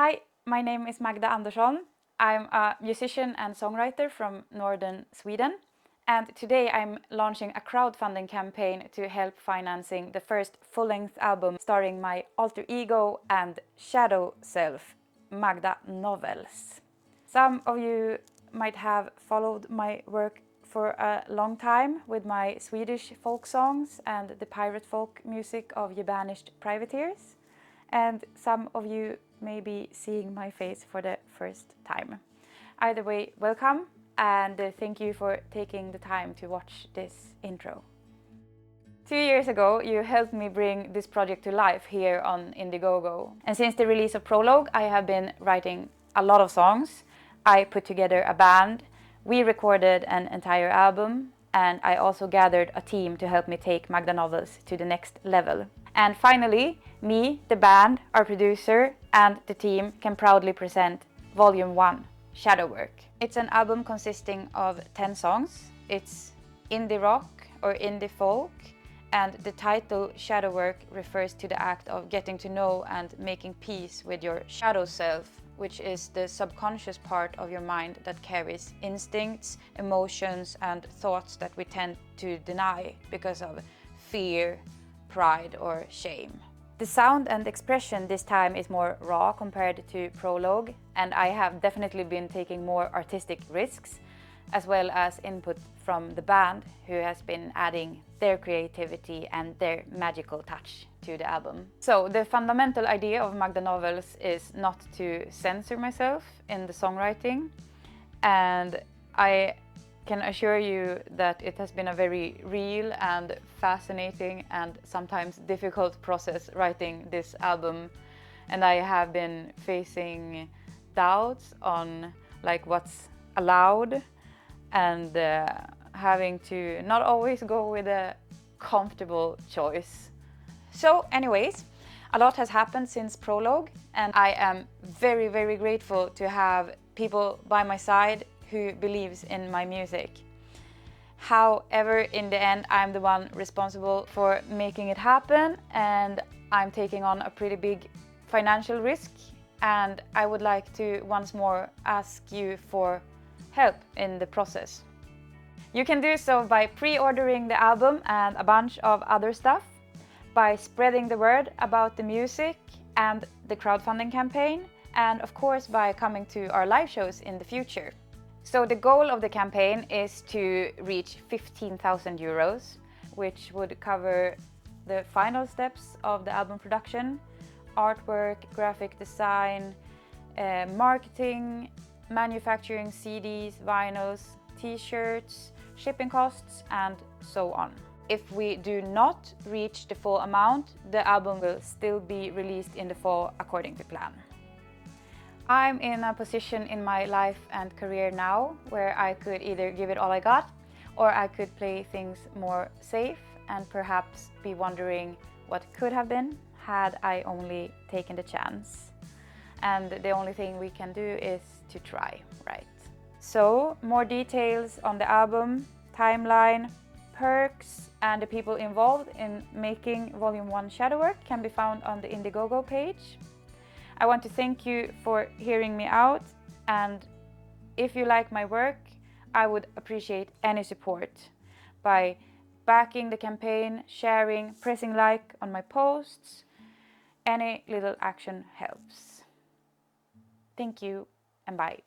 Hi, my name is Magda Andersson. I'm a musician and songwriter from northern Sweden. And today I'm launching a crowdfunding campaign to help financing the first full-length album starring my alter ego and shadow self, Magda Novels. Some of you might have followed my work for a long time with my Swedish folk songs and the pirate folk music of Je Banished Privateers. And some of you may be seeing my face for the first time. Either way, welcome, and thank you for taking the time to watch this intro. 2 years ago, you helped me bring this project to life here on Indiegogo. And since the release of Prologue, I have been writing a lot of songs. I put together a band, we recorded an entire album, and I also gathered a team to help me take Magda Novels to the next level. And finally, me, the band, our producer, and the team can proudly present Volume 1, Shadow Work. It's an album consisting of 10 songs. It's indie rock or indie folk, and the title Shadow Work refers to the act of getting to know and making peace with your shadow self, which is the subconscious part of your mind that carries instincts, emotions, and thoughts that we tend to deny because of fear, pride, or shame. The sound and expression this time is more raw compared to Prologue, and I have definitely been taking more artistic risks, as well as input from the band, who has been adding their creativity and their magical touch to the album. So the fundamental idea of Magda Novels is not to censor myself in the songwriting, and I can assure you that it has been a very real and fascinating and sometimes difficult process writing this album, and I have been facing doubts on what's allowed and having to not always go with a comfortable choice. So anyways, a lot has happened since Prologue, and I am very, very grateful to have people by my side who believes in my music. However, in the end, I'm the one responsible for making it happen, and I'm taking on a pretty big financial risk, and I would like to once more ask you for help in the process. You can do so by pre-ordering the album and a bunch of other stuff, by spreading the word about the music and the crowdfunding campaign, and of course by coming to our live shows in the future. So the goal of the campaign is to reach 15,000 euros, which would cover the final steps of the album production, artwork, graphic design, marketing, manufacturing CDs, vinyls, t-shirts, shipping costs, and so on. If we do not reach the full amount, the album will still be released in the fall according to plan. I'm in a position in my life and career now where I could either give it all I got, or I could play things more safe and perhaps be wondering what could have been had I only taken the chance. And the only thing we can do is to try, right? So more details on the album, timeline, perks, and the people involved in making Volume 1 Shadow Work can be found on the Indiegogo page. I want to thank you for hearing me out, and if you like my work, I would appreciate any support by backing the campaign, sharing, pressing like on my posts. Any little action helps. Thank you, and bye.